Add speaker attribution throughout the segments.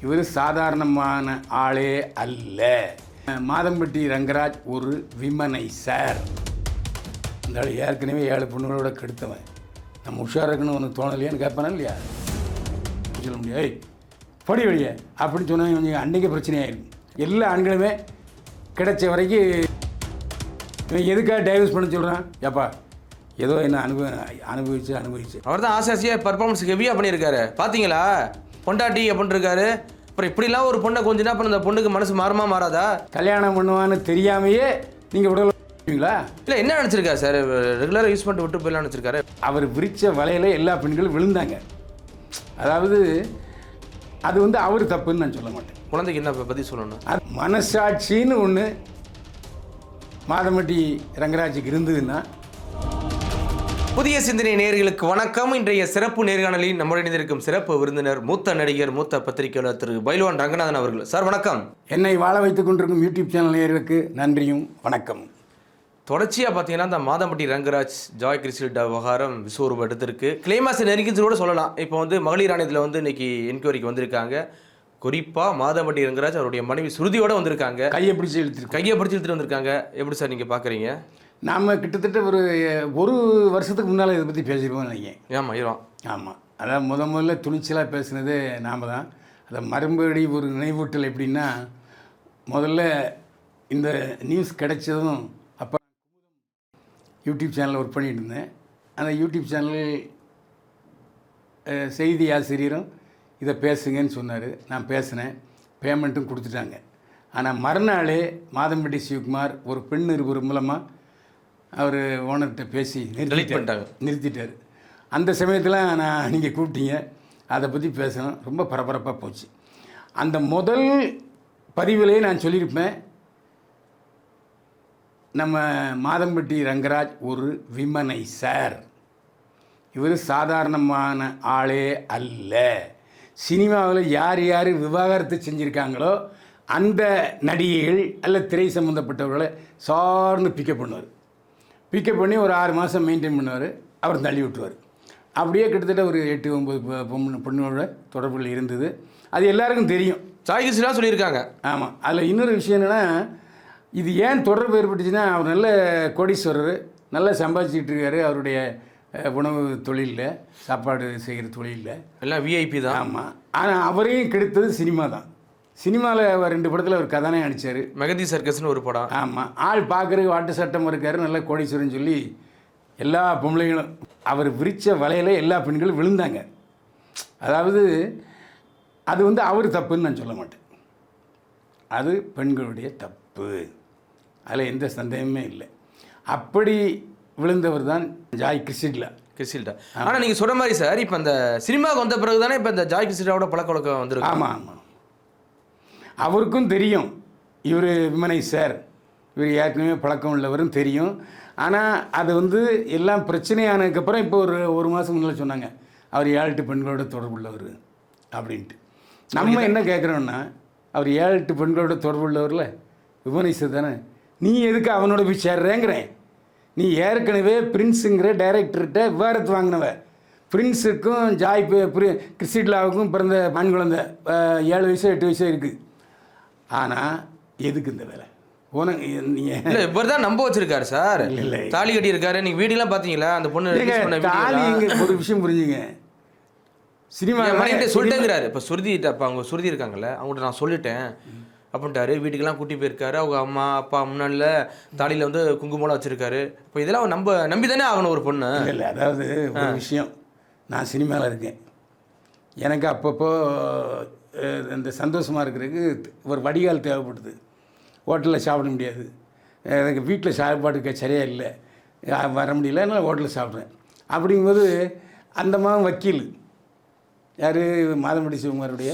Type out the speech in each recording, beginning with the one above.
Speaker 1: இவர் சாதாரணமான ஆளே அல்ல. மாதம்பட்டி ரங்கராஜ் ஒரு விமனைசர். இந்த ஆள் ஏற்கனவே 7 பொண்ணுகளோட கெடுத்தவன். நம்ம உஷாராக இருக்கணும் ஒன்று தோணலையான்னு கேட்பானா இல்லையா? சொல்ல முடியாது. ஏய் படி வழிய அப்படின்னு சொன்னால் கொஞ்சம் அன்றைக்கே பிரச்சனையாயிருக்கும். எல்லா ஆண்களுமே கிடைச்ச வரைக்கும் இவன் எதுக்காக டைவர்ஸ் பண்ண சொல்கிறான்? ஏப்பா ஏதோ என்ன அனுபவிச்சு
Speaker 2: அவர் தான் ஆசாசியாக பர்ஃபார்மன்ஸ் ஹெவியாக பண்ணியிருக்காரு. பார்த்தீங்களா? பொண்டாட்டி அப்படின்னு இருக்காரு. அப்புறம் இப்படிலாம் ஒரு பொண்ணை கொஞ்சம் அப்புறம் அந்த பொண்ணுக்கு மனசு மாறுமா மாறாதா?
Speaker 1: கல்யாணம் பண்ணுவான்னு தெரியாமையே நீங்கள் விடலீங்களா?
Speaker 2: இல்லை என்ன நினச்சிருக்காரு சார்? ரெகுலராக யூஸ் பண்ணிட்டு விட்டு போயிடலாம் நினச்சிருக்காரு.
Speaker 1: அவர் விரித்த வலையில் எல்லா பெண்களும் விழுந்தாங்க. அதாவது அது வந்து அவர் தப்புன்னு நான் சொல்ல மாட்டேன்.
Speaker 2: குழந்தைக்கு என்ன பற்றி சொல்லணும்?
Speaker 1: அது மனசாட்சின்னு ஒன்று மாதம்பட்டி ரங்கராஜுக்கு இருந்ததுன்னா.
Speaker 2: புதிய சிந்தனை நேயர்களுக்கு வணக்கம். இன்றைய சிறப்பு நேர்காணலில் நம்முடன் இணைந்திருக்கும் சிறப்பு விருந்தினர் மூத்த நடிகர், மூத்த பத்திரிகையாளர் திரு பைல்வான் ரங்கநாதன் அவர்கள். சார் வணக்கம்.
Speaker 1: என்னை வாழ வைத்துக் கொண்டிருக்கும் யூடியூப் சேனல் நேயர்களுக்கு நன்றியும் வணக்கம்.
Speaker 2: தொடர்ச்சியாக பார்த்தீங்கன்னா இந்த மாதம்பட்டி ரங்கராஜ் ஜாய் கிறிஸ்டில்டா விவகாரம் விஸ்வரூபம் எடுத்திருக்கு. கிளைமாஸ் நெருங்கிச்சு கூட சொல்லலாம். இப்போ வந்து மகளிர் ஆணையத்தில் வந்து இன்னைக்கு என்கொயரிக்கு வந்திருக்காங்க. குறிப்பாக மாதம்பட்டி ரங்கராஜ் அவருடைய மனைவி சுருதியோட வந்திருக்காங்க.
Speaker 1: கையை பிடிச்சி
Speaker 2: எடுத்துட்டு வந்திருக்காங்க. எப்படி சார் நீங்கள் பார்க்குறீங்க?
Speaker 1: நாம் கிட்டத்தட்ட ஒரு வருஷத்துக்கு முன்னால் இதை பற்றி பேசிடுவோம் நினைக்கிறேன். ஆமாம். அதான் முதல்ல துணிச்சலாக பேசுனது நாம் தான். அதை மறுபடி ஒரு நினைவூட்டல் எப்படின்னா, முதல்ல இந்த நியூஸ் கிடைச்சதும் அப்போ யூடியூப் சேனலில் ஒர்க் பண்ணிகிட்டு இருந்தேன். அந்த யூடியூப் சேனல் செய்தி ஆசிரியரும் இதை பேசுங்கன்னு சொன்னார். நான் பேசினேன். பேமெண்ட்டும் கொடுத்துட்டாங்க. ஆனால் மறுநாளே மாதம்பட்டி சிவகுமார் ஒரு பெண் நிருபர் மூலமாக அவர் ஓனர்கிட்ட பேசி நிறுத்திட்டார். அந்த சமயத்தில் நீங்கள் கூப்பிட்டீங்க, அதை பற்றி பேசணும். ரொம்ப பரபரப்பாக போச்சு. அந்த முதல் பதிவிலே நான் சொல்லியிருப்பேன், நம்ம மாதம்பட்டி ரங்கராஜ் ஒரு விமனைசர். இவர் சாதாரணமான ஆளே அல்ல. சினிமாவில் யார் யார் விவாகரத்து செஞ்சுருக்காங்களோ அந்த நடிகைகள் அல்ல திரை சம்மந்தப்பட்டவர்களை சார்ந்து பிக்கப் பண்ணுவார். பிக்கப் பண்ணி ஒரு 6 மாதம் மெயின்டைன் பண்ணுவார். அவர் தள்ளி விட்டுருவார். அப்படியே கிட்டத்தட்ட ஒரு 8-9 பொண்ணோட தொடர்புகள் இருந்தது. அது எல்லாருக்கும் தெரியும்.
Speaker 2: சாய்கிஸ்லாம் சொல்லியிருக்காங்க.
Speaker 1: ஆமாம். அதில் இன்னொரு விஷயம் என்னென்னா, இது ஏன் தொடர்பு ஏற்பட்டுச்சுன்னா, அவர் நல்ல கோடீஸ்வரர், நல்லா சம்பாதிச்சிக்கிட்டு இருக்காரு. அவருடைய உணவு தொழிலில், சாப்பாடு செய்கிற தொழிலில்
Speaker 2: எல்லாம் விஐபி தான்.
Speaker 1: ஆமாம். ஆனால் அவரையும் கெடுத்தது சினிமா தான். சினிமாவில் 2 படத்தில் அவர் கதானே அடித்தார்.
Speaker 2: மெகந்தி சர்க்கஸ்னு ஒரு படம்.
Speaker 1: ஆமாம். ஆள் பார்க்குறதுக்கு வாட்டு சட்டம் இருக்கார், நல்ல கோடீஸ்வரன் சொல்லி எல்லா பொம்பளைகளும் அவர் விரித்த வலையில் எல்லா பெண்களும் விழுந்தாங்க. அதாவது அது வந்து அவர் தப்புன்னு நான் சொல்ல மாட்டேன். அது பெண்களுடைய தப்பு. அதில் எந்த சந்தேகமே இல்லை. அப்படி விழுந்தவர் தான் ஜாய் கிறிஸ்டில்டா.
Speaker 2: ஆனால் நீங்கள் சொல்கிற மாதிரி சார், இப்போ அந்த சினிமாவுக்கு வந்த பிறகு தானே இப்போ இந்த ஜாய் கிறிஸ்டில்டாவோட பழக்க வழக்கம் வந்துருக்கு.
Speaker 1: ஆமாம். அவருக்கும் தெரியும் இவர் விமனைசர், இவர் ஏற்கனவே பழக்கம் உள்ளவரும் தெரியும். ஆனால் அது வந்து எல்லாம் பிரச்சனையானதுக்கப்புறம் இப்போ ஒரு மாதம் முன்னால் சொன்னாங்க அவர் 7-8 பெண்களோட தொடர்பு உள்ளவர் அப்படின்ட்டு. நம்ம என்ன கேட்குறோன்னா, அவர் 7-8 பெண்களோட தொடர்பு உள்ளவரில் விமனைசர் தானே, நீ எதுக்கு அவனோட போய் சேர்றேங்கிறேன். நீ ஏற்கனவே பிரின்ஸுங்கிற டைரக்டர்கிட்ட விவாகரத்து வாங்கினவ. பிரின்ஸுக்கும் ஜாய் கிறிஸ்டில்டாவுக்கும் பிறந்த ஆண் குழந்தை 7 வயசோ 8 வயசோ இருக்குது. ஆனால் எதுக்கு இந்த வேலை?
Speaker 2: இல்லை, இவர் தான் நம்ப வச்சிருக்காரு சார். இல்லை, தாலி கட்டி இருக்காரு. நீங்கள் வீடியோலாம் பார்த்தீங்களா? அந்த பொண்ணு
Speaker 1: தாலி. ஒரு விஷயம் புரிஞ்சுங்க, சினிமா
Speaker 2: சொல்லிட்டேங்கிறாரு. இப்போ சுருதிட்ட, இப்போ அவங்க சுருதி இருக்காங்கல்ல, அவங்கள்ட்ட நான் சொல்லிட்டேன் அப்படின்ட்டாரு. வீட்டுக்கெல்லாம் கூட்டி போயிருக்காரு. அவங்க அம்மா அப்பா முன்னாடியில் தாலியில் வந்து குங்குமம்லாம் வச்சுருக்காரு. இப்போ இதெல்லாம் நம்பி தானே ஆகணும் ஒரு பொண்ணு.
Speaker 1: இல்லை, அதாவது ஒரு விஷயம், நான் சினிமாவில் இருக்கேன். எனக்கு அப்பப்போ இந்த சந்தோஷமாக இருக்கிறதுக்கு ஒரு வடிகால் தேவைப்படுது. ஹோட்டலில் சாப்பிட முடியாது, எனக்கு வீட்டில் சாப்பாடுக்க சரியாக இல்லை, வர முடியல, நான் ஹோட்டலில் சாப்பிட்றேன். அப்படிங்கும்போது அந்த மாதிரி வக்கீல் யார், மாதம்பட்டி சிவகுமாருடைய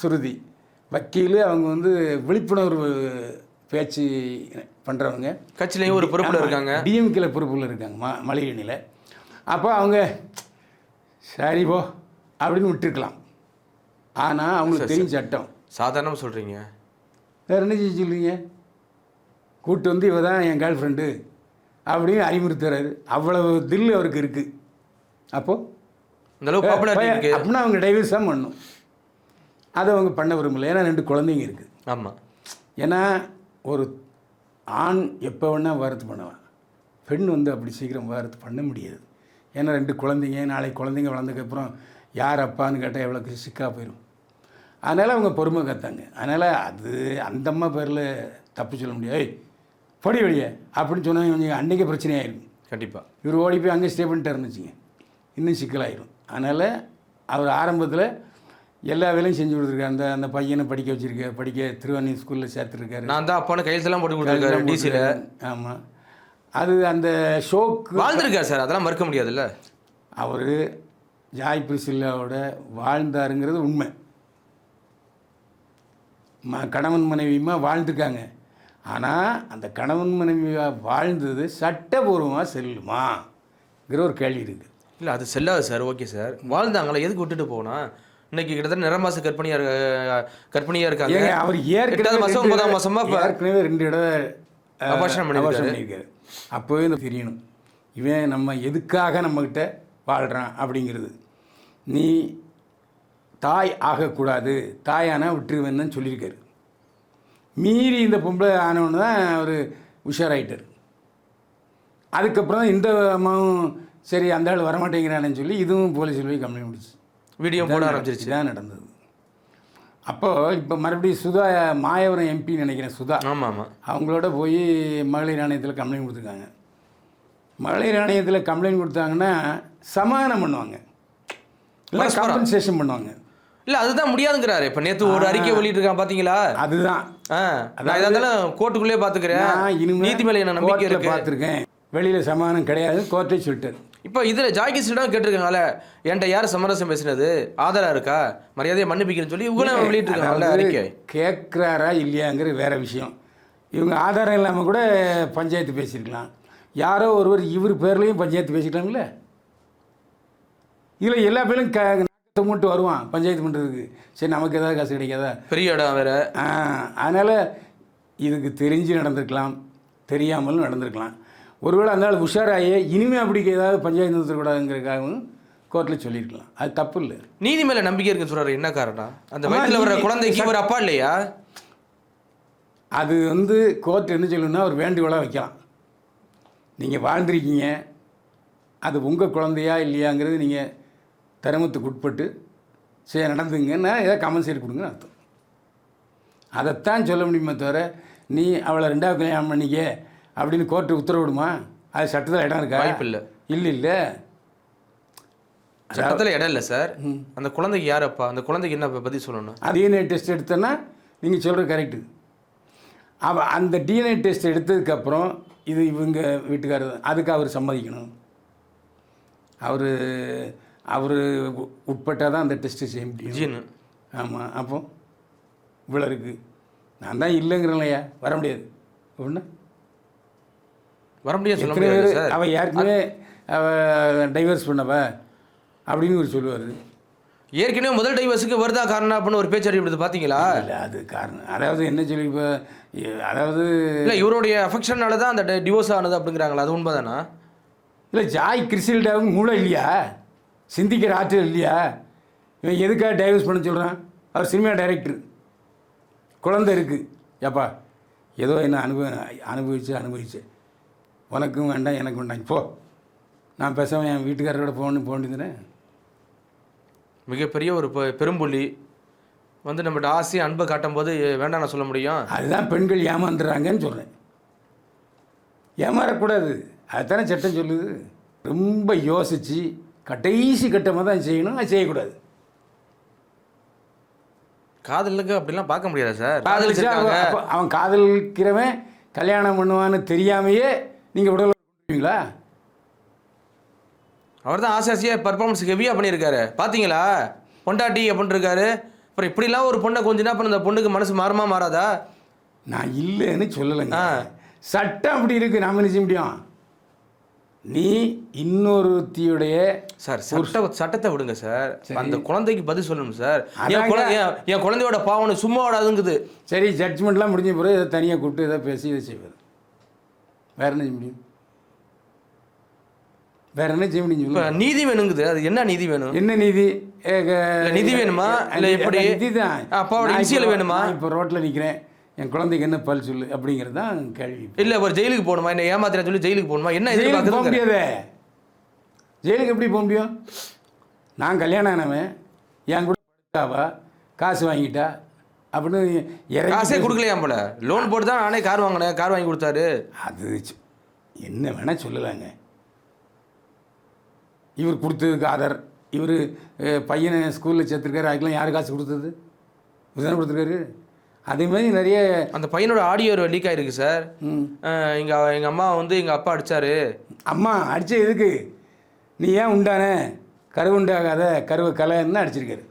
Speaker 1: சுருதி வக்கீல். அவங்க வந்து விழிப்புணர்வு பேச்சு பண்ணுறவங்க.
Speaker 2: கட்சியிலையும் ஒரு பொறுப்பில் இருக்காங்க,
Speaker 1: டிஎம்கேல பொறுப்பில் இருக்காங்க மலையணியில். அப்போ அவங்க சரி போ அப்படின்னு விட்டுருக்கலாம். ஆனால் அவங்களுக்கு தெரியும் சட்டம்.
Speaker 2: சாதாரணமாக சொல்கிறீங்க,
Speaker 1: வேறு என்ன சொல்கிறீங்க? கூட்டு வந்து இவ தான் என் கேர்ள் ஃப்ரெண்டு அப்படின்னு அறிமுறுத்துறாரு. அவ்வளவு தில் அவருக்கு இருக்குது. அப்போது
Speaker 2: அப்படின்னா
Speaker 1: அவங்க டைவர்ஸ் தான் பண்ணணும். அதை அவங்க பண்ண விரும்பலை. ஏன்னா 2 குழந்தைங்க இருக்குது.
Speaker 2: ஆமாம்.
Speaker 1: ஏன்னா ஒரு ஆண் எப்போ வேணால் வாரத்து பண்ணுவான், பெண் வந்து அப்படி சீக்கிரம் வாரத்து பண்ண முடியாது. ஏன்னா 2 குழந்தைங்க, நாளைக்கு குழந்தைங்க வளர்ந்ததுக்கப்புறம் யார் அப்பான்னு கேட்டால் எவ்வளோ சிக்காக போயிடும். அதனால் அவங்க பொறுமை காத்தாங்க. அதனால் அது அந்த அம்மா பேரில் தப்பு சொல்ல முடியாது. ஏய் பொடி வழிய அப்படின்னு சொன்னாங்க, கொஞ்சம் அன்றைக்கே பிரச்சனை ஆகிடும்.
Speaker 2: கண்டிப்பாக
Speaker 1: இவர் ஓடி போய் அங்கே ஸ்டே பண்ணிட்டு இருந்துச்சுங்க, இன்னும் சிக்கலாயிடும். அதனால் அவர் ஆரம்பத்தில் எல்லா வேலையும் செஞ்சு கொடுத்துருக்காரு. அந்த பையனை படிக்க வச்சுருக்காரு, படிக்க திருவாணி ஸ்கூலில் சேர்த்துருக்காரு.
Speaker 2: நான் தான் அப்பான கையெழுத்தெல்லாம் போட்டு கொடுத்துருக்காரு டிசியில்.
Speaker 1: ஆமாம், அது அந்த ஷோக்கு
Speaker 2: வாழ்ந்துருக்காரு சார், அதெல்லாம் மறுக்க முடியாதுல்ல.
Speaker 1: அவர் ஜாய் பிரிசில்லாவோட வாழ்ந்தாருங்கிறது உண்மை. கணவன் மனைவியுமா வாழ்ந்துருக்காங்க. ஆனால் அந்த கணவன் மனைவியாக வாழ்ந்தது சட்டபூர்வமாக செல்லுமாங்கிற ஒரு கேள்வி இருக்குது.
Speaker 2: இல்லை அது செல்லாது சார். ஓகே சார், வாழ்ந்தாங்களா, எதுக்கு விட்டுட்டு போனா? இன்னைக்கு கிட்டத்தட்ட நிறமாச கற்பனையாக இருக்காங்க.
Speaker 1: அவர் ஏற்கனவே
Speaker 2: 9ஆம் மாதமா
Speaker 1: ஏற்கனவே 2 தடவை
Speaker 2: அபார்ஷன்
Speaker 1: பண்ணியிருக்காரு. அப்போவே தெரியணும் இவன் நம்ம எதுக்காக நம்மக்கிட்ட வாழ்கிறான் அப்படிங்கிறது. நீ தாய் ஆகக்கூடாது, தாயானா விட்டுருவேன்னு சொல்லியிருக்காரு. மீறி இந்த பொம்பளை ஆனவன்னு தான் அவர் உஷாராயிட்டார். அதுக்கப்புறம் இந்த அம்மாவும் சரி அந்த ஆள் வரமாட்டேங்கிறானேன்னு சொல்லி இதுவும் போலீஸில் போய் கம்ப்ளைண்ட் முடிச்சு
Speaker 2: வீடியோ போட ஆரம்பிச்சிருச்சு.
Speaker 1: தான் நடந்தது. அப்போது இப்போ மறுபடியும் சுதா மாயவரம் எம்பின்னு நினைக்கிறேன், சுதா.
Speaker 2: ஆமாம் ஆமாம்.
Speaker 1: அவங்களோட போய் மகளிர் ஆணையத்தில் கம்ப்ளைண்ட் கொடுத்துருக்காங்க. மகளிர் ஆணையத்தில் கம்ப்ளைண்ட் கொடுத்தாங்கன்னா சமாதானம் பண்ணுவாங்க, இல்லை காம்பன்சேஷன் பண்ணுவாங்க.
Speaker 2: இல்லை அதுதான் முடியாதுங்கிறாரு. இப்போ நேற்று ஒரு அறிக்கை வெளியிட்டிருக்கான் பார்த்தீங்களா? அதுதான் நான் இதெல்லாம் கோர்ட்டுக்குள்ளே பார்த்துக்கிறேன், நீதி மேலே என்ன நம்பிக்கை இருக்கு,
Speaker 1: பார்த்துருக்கேன். வெளியில் சமாதானம் கிடையாது, கோர்ட்டே சொல்லிட்டாரு.
Speaker 2: இப்போ இதில் ஜாய்கிஸ்டம் கேட்டிருக்காங்கல்ல, என்கிட்ட யார் சமரசம் பேசினது, ஆதாரம் இருக்கா, மரியாதையை மன்னிப்பிக்கிறேன்னு சொல்லி இவங்களும் வெளியிட்டிருக்காங்கல்ல அறிக்கை.
Speaker 1: கேட்குறாரா இல்லையாங்கிற வேற விஷயம். இவங்க ஆதாரம் இல்லாமல் கூட பஞ்சாயத்து பேசியிருக்கலாம். யாரோ ஒருவர் இவர் பேர்லேயும் பஞ்சாயத்து பேசிக்கலாம்ல. இதில் எல்லா பேரும் நாக்கத்தை மட்டும் வருவான் பஞ்சாயத்து பண்ணுறதுக்கு. சரி நமக்கு ஏதாவது காசு கிடைக்காதா,
Speaker 2: பெரிய இடம் வேறு.
Speaker 1: அதனால் இதுக்கு தெரிஞ்சு நடந்திருக்கலாம், தெரியாமலும் நடந்திருக்கலாம். ஒருவேளை அந்த நாள் உஷாராயே இனிமேல் அப்படி ஏதாவது பஞ்சாயத்து நிறுத்தக்கூடாதுங்கிறதுக்காகவும் கோர்ட்டில் சொல்லியிருக்கலாம். அது தப்பு இல்லை.
Speaker 2: நீதி மேலே நம்பிக்கை இருக்குன்னு சொல்கிறாரு. என்ன காரணம்? அந்த வயதில் வர குழந்தைக்கு ஒரு அப்பா இல்லையா?
Speaker 1: அது கோர்ட் என்ன சொல்லணும்னா ஒரு வேண்டுகோளாக வைக்கலாம். நீங்கள் வாழ்ந்துருக்கீங்க, அது உங்கள் குழந்தையா இல்லையாங்கிறது நீங்கள் தரமத்துக்கு உட்பட்டு சரி நடந்துங்கன்னா ஏதாவது கம்பன்சேட் கொடுங்கன்னு அர்த்தம். அதைத்தான் சொல்ல முடியுமே தவிர நீ அவளை 2வது கல்யாணம் பண்ணிக்க அப்படின்னு கோர்ட்டு உத்தரவிடுமா? அது சட்டத்தில் இடம் இருக்கா?
Speaker 2: வாய்ப்பு இல்லை.
Speaker 1: இல்லை
Speaker 2: சட்டத்தில் இடம் இல்லை சார். அந்த குழந்தைக்கு யாரப்பா, அந்த குழந்தைக்கு என்ன பதில் சொல்லணும்?
Speaker 1: டிஎன்ஏ டெஸ்ட் எடுத்தோன்னா நீங்கள் சொல்கிறது கரெக்டு. அந்த டிஎன்ஏ டெஸ்ட் எடுத்ததுக்கப்புறம் இது இவங்க வீட்டுக்காரர், அதுக்கு அவர் சம்மதிக்கணும். அவர் உட்பட்டால் தான் அந்த டெஸ்ட்டு செய்ய முடியும். ஆமாம், அப்போ இவ்வளோ இருக்குது. நான் தான் இல்லைங்கிறேன் இல்லையா, வர முடியாது. ஒன்று
Speaker 2: வர முடியாது சொல்ல முடியாது சார்.
Speaker 1: அவள் ஏற்கனவே அவள் டைவர்ஸ் பண்ணவ அப்படின்னு ஒரு சொல்லுவார்.
Speaker 2: ஏற்கனவே முதல் டைவர்ஸுக்கு வருதா காரணம் அப்படின்னு ஒரு பேச்சு அடிப்படுது பார்த்தீங்களா?
Speaker 1: இல்லை அது காரணம், அதாவது என்ன சொல்லி இப்போ அதாவது
Speaker 2: இல்லை இவருடைய அஃபெக்ஷனால தான் அந்த டிவோர்ஸ் ஆனது அப்படிங்கிறாங்களா, அது உண்மை தானா?
Speaker 1: இல்லை ஜாய் கிறிஸ்டில்டாவுக்கு மூளை இல்லையா, சிந்திக்கிற ஆற்றல் இல்லையா? இவன் எதுக்காக டைவர்ஸ் பண்ண சொல்கிறான்? அவர் சினிமா டைரக்டர், குழந்தை இருக்குது. ஏப்பா ஏதோ என்ன அனுபவிச்சு உனக்கும் வேண்டாம் எனக்கும் வேண்டாம், போ, நான் பேசாமல் என் வீட்டுக்காரரோட போகணுன்னு
Speaker 2: மிகப்பெரிய ஒரு பெரும்புள்ளி நம்மகிட்ட ஆசையை அன்பை காட்டும் போது வேண்டாம் நான் சொல்ல முடியும்.
Speaker 1: அதுதான் பெண்கள் ஏமாந்துடுறாங்கன்னு சொல்கிறேன். ஏமாறக்கூடாது, அதுதானே சட்டம் சொல்லுது. ரொம்ப யோசித்து கடைசி கட்டமாக தான் செய்யணும், அது செய்யக்கூடாது.
Speaker 2: காதலுக்கு அப்படிலாம் பார்க்க முடியாது சார்.
Speaker 1: அவன் காதலிக்கிறவன் கல்யாணம் பண்ணுவான்னு தெரியாமையே நீங்கள் உடல் பண்ணுவீங்களா?
Speaker 2: அவர் தான் ஆசையாக பர்ஃபார்மன்ஸ் ஹெவியாக பண்ணியிருக்காரு பார்த்தீங்களா, பொண்டாட்டி அப்படின்னு இருக்காரு. அப்புறம் இப்படிலாம் ஒரு பொண்ணை கொஞ்சினா அப்புறம் அந்த பொண்ணுக்கு மனசு மாறாதா?
Speaker 1: நான் இல்லைன்னு சொல்லலைங்க, சட்டம் அப்படி இருக்குது, நாம் என்ன செய்ய முடியும்? நீ இன்னொருத்தியுடைய
Speaker 2: சார் சட்டத்தை விடுங்க சார், அந்த குழந்தைக்கு பதில் சொல்லணும் சார். என் குழந்தையோட பாவனை சும்மா விடாதுங்குது.
Speaker 1: சரி, ஜட்ஜ்மெண்ட்லாம் முடிஞ்ச பிறகு இதை தனியாக கூப்பிட்டு இதை பேசி இதை செய்வார். வேறு என்ன செய்ய முடியும்? வேற என்ன செய்ய முடியும்
Speaker 2: இப்போ
Speaker 1: சொல்லு.
Speaker 2: நீதி வேணுங்குது, அது என்ன நீதி வேணும்?
Speaker 1: என்ன நீதி?
Speaker 2: நிதி வேணுமா இல்லை எப்படி?
Speaker 1: நிதி தான்.
Speaker 2: அப்பாவோட இனிஷியல் வேணுமா?
Speaker 1: இப்போ ரோட்டில் நிற்கிறேன், என் குழந்தைக்கு என்ன பல் சொல்லு அப்படிங்கிறது தான் கேள்வி.
Speaker 2: இல்லை ஒரு ஜெயிலுக்கு போகணுமா, என்ன ஏமாத்திரம் சொல்லி ஜெயிலுக்கு போகணுமா, என்ன
Speaker 1: ஜெயிலுக்கு போக
Speaker 2: எதிர்பார்க்குறது?
Speaker 1: முடியாதே. ஜெயிலுக்கு எப்படி போக முடியும்? நான் கல்யாணம் ஆனவன், என் கூட படுத்தாவா, காசு வாங்கிட்டா அப்படின்னு
Speaker 2: காசே கொடுக்கலையாம் போல, லோன் போட்டு தான் நானே கார் வாங்கினேன், கார் வாங்கி கொடுத்தாரு.
Speaker 1: அது என்ன வேணால் சொல்லலாங்க. இவர் கொடுத்ததுக்கு ஆதார், இவர் பையனை ஸ்கூலில் சேர்த்துருக்காரு, அதுக்கெல்லாம் யார் காசு கொடுத்தது? இவர் தானே கொடுத்துருக்காரு. அதே மாதிரி நிறைய
Speaker 2: அந்த பையனோட ஆடியோ லீக் ஆகிருக்கு சார். எங்கள் அம்மா வந்து எங்கள் அப்பா அடித்தாரு.
Speaker 1: அம்மா அடித்த எதுக்கு? நீ ஏன் உண்டானே கருவு உண்டாகாத கருவை கலைன்னு அடிச்சிருக்காரு.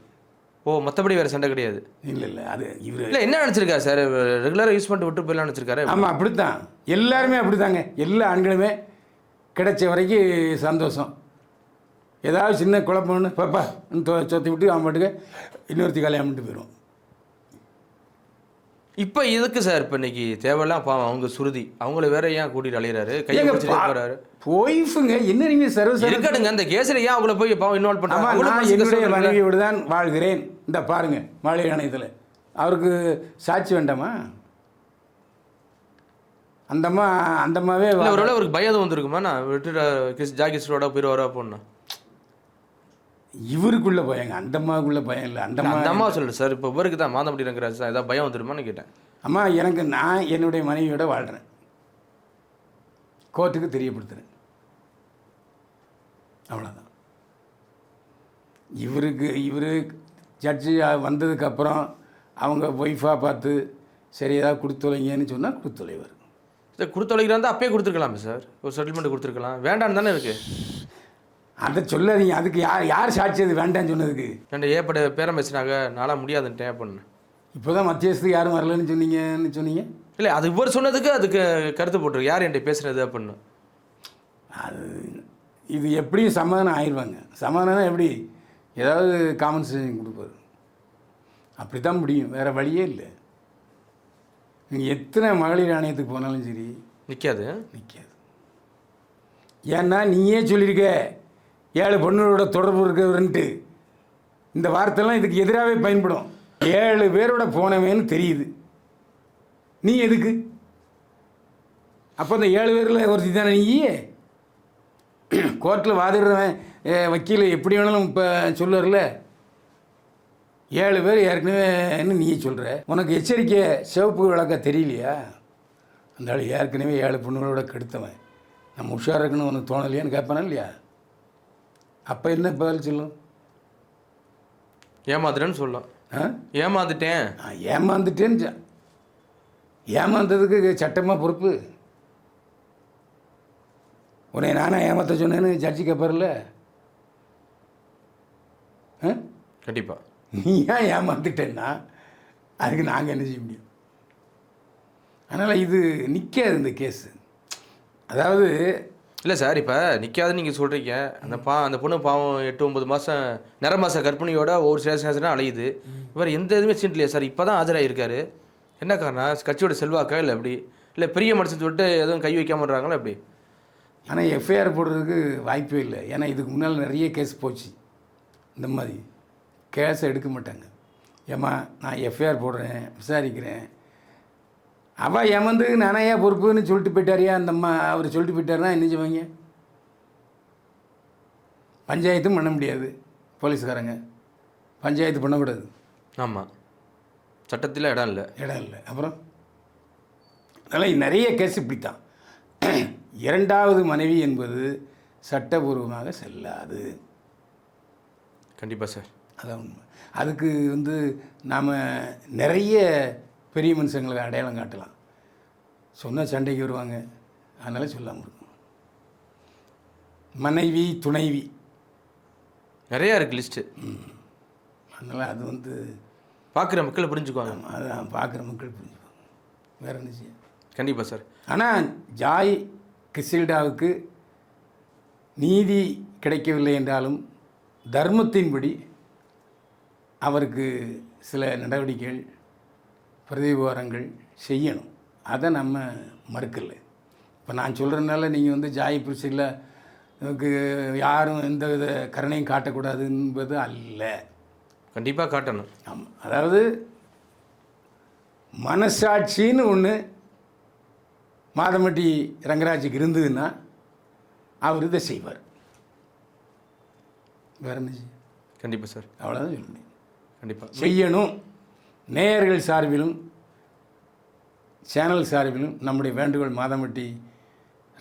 Speaker 2: ஓ, மற்றபடி வேறு சண்டை கிடையாது?
Speaker 1: இல்லை இல்லை, அது இவர்
Speaker 2: இல்லை என்ன நினச்சிருக்காரு சார், ரெகுலராக யூஸ் பண்ணிட்டு விட்டு போயிடலாம் நினச்சிருக்காரு.
Speaker 1: ஆமாம், அப்படித்தான். எல்லாருமே அப்படித்தாங்க. எல்லா ஆண்களுமே கிடைச்ச வரைக்கும் சந்தோஷம். ஏதாவது சின்ன குழப்பம்னு பாப்பா சொத்தி விட்டு அவன் பாட்டுக்கு இன்னொருத்தி கல்யாணம் பண்ணிட்டு போயிடும்.
Speaker 2: இப்போ எதுக்கு சார் இப்போ இன்னைக்கு தேவையெல்லாம் பாவம் அவங்க சுருதி, அவங்கள வேற ஏன் கூட்டிட்டு அலையிறாரு, கையை பிடிச்சிட்டு போறாரு?
Speaker 1: போய்ஃபுங்க என்ன நீங்கள் சர்வ
Speaker 2: இருக்கட்டுங்க, அந்த கேஸில் ஏன் அவங்கள போய் பாவம் இன்வால்வ்
Speaker 1: நான்
Speaker 2: பண்ணாங்க?
Speaker 1: என்னுடைய மனைவியோடு தான் வாழ்கிறேன். இந்த பாருங்க மகளிர் ஆணையத்தில் அவருக்கு சாட்சி வேண்டாமா? அந்தம்மாவே
Speaker 2: ஒருவேளை அவருக்கு பயம் வந்துருக்குமா, நான் விட்டுட்டு ஜாகிஸ்டரோட போயிடுவாரா பொண்ணு?
Speaker 1: இவருக்குள்ள பயங்க, அந்தம்மாவுக்குள்ள பயம் இல்லை.
Speaker 2: அந்தம்மா சொல்லு சார், இப்போ இவருக்கு தான் மாதம்படி ரங்கராஜ் தான் ஏதாவது பயம் வந்துருமான்னு கேட்டேன்.
Speaker 1: அம்மா நான் என்னுடைய மனைவியோட வாழ்கிறேன், கோர்ட்டுக்கு தெரியப்படுத்துகிறேன், அவ்வளோதான். இவர் ஜட்ஜி வந்ததுக்கப்புறம் அவங்க ஒய்ஃபாக பார்த்து சரி ஏதாவது கொடுத்துலைங்கன்னு சொன்னால் கொடுத்துலைவர்.
Speaker 2: சார் கொடுத்துலைக்கிறாந்தா அப்பயே கொடுத்துருக்கலாமே சார், ஒரு செட்டில்மெண்ட் கொடுத்துருக்கலாம். வேண்டான்னு தானே இருக்குது.
Speaker 1: அதை சொல்லாதீங்க. அதுக்கு யார் சாட்சி அது வேண்டான்னு சொன்னதுக்கு?
Speaker 2: ரெண்டு ஏற்பட பேரம் பேசினாங்க, நாளாக முடியாதுன்ட்டேன் பண்ணேன்.
Speaker 1: இப்போ தான் மத்தியஸ்து யாரும் வரலன்னு சொன்னீங்க.
Speaker 2: இல்லை அது இவர் சொன்னதுக்கு அதுக்கு கருத்து போட்டுருக்கு, யார் என்கிட்ட பேசுனது அப்படின்னு.
Speaker 1: அது இது எப்படியும் சமாதானம் ஆயிடுவாங்க. சமாதானம் எப்படி? ஏதாவது காம்பன்சேஷன் கொடுப்பாரு, அப்படி தான் முடியும், வேறு வழியே இல்லை. நீங்கள் எத்தனை மகளிர் ஆணையத்துக்கு போனாலும் சரி
Speaker 2: நிற்காது.
Speaker 1: ஏன்னா நீயே சொல்லியிருக்க 7 பொண்ணோட தொடர்பு இருக்கிறவன்ட்டு. இந்த வார்த்தைலாம் இதுக்கு எதிராகவே பயன்படும். 7 பேரோட போனவேன்னு தெரியுது, நீ எதுக்கு? அப்போ அந்த 7 பேரில் ஒருத்தி தானே நீ. கோர்ட்டில் வாதிடுறவன் வக்கீல் எப்படி வேணாலும் இப்போ சொல்லுவார்ல, 7 பேர் ஏற்கனவே என்ன நீ சொல்கிற? உனக்கு எச்சரிக்கை சிவப்பு விளக்க தெரியலையா? அந்த ஆள் ஏற்கனவே 7 பொண்ணுகளோட கெடுத்தவன், நம்ம உஷாராக இருக்குன்னு உனக்கு தோணலையான்னு கேட்பானா இல்லையா? அப்போ என்ன பதில் சொல்லும்?
Speaker 2: ஏமாத்துறேன்னு சொல்லலாம். ஏமாந்துட்டேன்,
Speaker 1: ஏமாந்துட்டேன்னு. ஏமாந்ததுக்கு சட்டமாக பொறுப்பு? உன்னை நானே ஏமாற்ற சொன்னேன்னு ஜட்ஜி கேட்பார்ல.
Speaker 2: கண்டிப்பாக.
Speaker 1: நீ ஏன் ஏமாந்துட்டேன்னா அதுக்கு நாங்கள் என்ன செய்ய முடியும்? அதனால் இது நிற்காது இந்த கேஸு. அதாவது
Speaker 2: இல்லை சார், இப்போ நிற்காதுன்னு நீங்கள் சொல்கிறீங்க. அந்த பொண்ணு பாவம் 8-9 மாதம் நிற மாத கர்ப்பிணியோட ஒவ்வொரு ஸ்டேஷன் அலையுது. இவர் எந்த இதுவுமே சீன் இல்லையா சார்? இப்போ தான் ஆஜராகிருக்காரு. என்ன காரணம்? கட்சியோட செல்வாக்கா இல்லை எப்படி? இல்லை பெரிய மனுஷன் சொல்லிட்டு எதுவும் கை வைக்காமறாங்களா எப்படி?
Speaker 1: ஆனால் எஃப்ஐஆர் போடுறதுக்கு வாய்ப்பே இல்லை. ஏன்னா இதுக்கு முன்னால் நிறைய கேஸ் போச்சு. இந்த மாதிரி கேஸை எடுக்க மாட்டாங்க. ஏம்மா நான் எஃப்ஐஆர் போடுறேன், விசாரிக்கிறேன், அவள் ஏமாந்து நானே ஏன் பொறுப்புன்னு சொல்லிட்டு போயிட்டாரியா அந்தம்மா. அவர் சொல்லிட்டு போயிட்டாருன்னா என்ன செய்வாங்க? பஞ்சாயத்தும் பண்ண முடியாது போலீஸ்காரங்க, பஞ்சாயத்து பண்ணக்கூடாது.
Speaker 2: ஆமாம், சட்டத்தில் இடம் இல்லை.
Speaker 1: அப்புறம் அதனால் நிறைய கேஸ் இப்படித்தான். 2வது மனைவி என்பது சட்டபூர்வமாக செல்லாது.
Speaker 2: கண்டிப்பாக சார்,
Speaker 1: அதான் உண்மை. அதுக்கு நாம் நிறைய பெரிய மனுஷங்களை அடையாளம் காட்டலாம். சொன்னால் சண்டைக்கு வருவாங்க, அதனால் சொல்லாமல் இருக்கும். மனைவி துணைவி
Speaker 2: நிறையா இருக்குது லிஸ்ட்டு.
Speaker 1: அதனால் அது
Speaker 2: பார்க்குற மக்களை புரிஞ்சுக்குவாங்க.
Speaker 1: அதான் பார்க்குற மக்கள் புரிஞ்சுக்குவாங்க, வேறு என்ன செய்ய.
Speaker 2: கண்டிப்பாக சார்.
Speaker 1: ஆனால் ஜாய் கிறிசில்டாவுக்கு நீதி கிடைக்கவில்லை என்றாலும் தர்மத்தின்படி அவருக்கு சில நடவடிக்கைகள் பிரதிவாரங்கள் செய்யணும். அதை நம்ம மறுக்கலை. இப்போ நான் சொல்கிறதுனால நீங்கள் ஜாய் பிரிசில்ல நமக்கு யாரும் எந்த வித கருணையும் காட்டக்கூடாது என்பது அல்ல.
Speaker 2: கண்டிப்பாக காட்டணும்.
Speaker 1: ஆமாம், அதாவது மனசாட்சின்னு ஒன்று மாதம்பட்டி ரங்கராஜுக்கு இருந்ததுன்னா அவர் இதை செய்வார். வேற என்ன செய்ய?
Speaker 2: கண்டிப்பாக சார்.
Speaker 1: அவ்வளோதான் சொல்ல முடியும்.
Speaker 2: கண்டிப்பாக
Speaker 1: செய்யணும். நேயர்கள் சார்பிலும் சேனல் சார்பிலும் நம்முடைய வேண்டுகோள் மாதம்பட்டி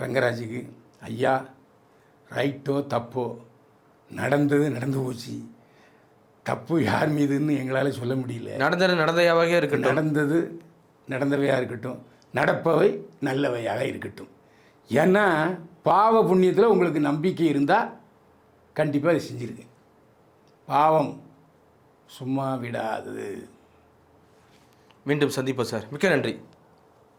Speaker 1: ரங்கராஜுக்கு, ஐயா ரைட்டோ தப்போ நடந்தது நடந்து போச்சு, தப்பு யார் மீதுன்னு எங்களால் சொல்ல முடியல.
Speaker 2: நடந்தவையாக இருக்கட்டும்,
Speaker 1: நடந்தது நடந்தவையாக இருக்கட்டும், நடப்பவை நல்லவையாக இருக்கட்டும். ஏன்னா பாவ புண்ணியத்தில் உங்களுக்கு நம்பிக்கை இருந்தால் கண்டிப்பாக அதை செஞ்சுருங்க. பாவம் சும்மா விடாது.
Speaker 2: மீண்டும் சந்திப்போம் சார். மிக்க நன்றி.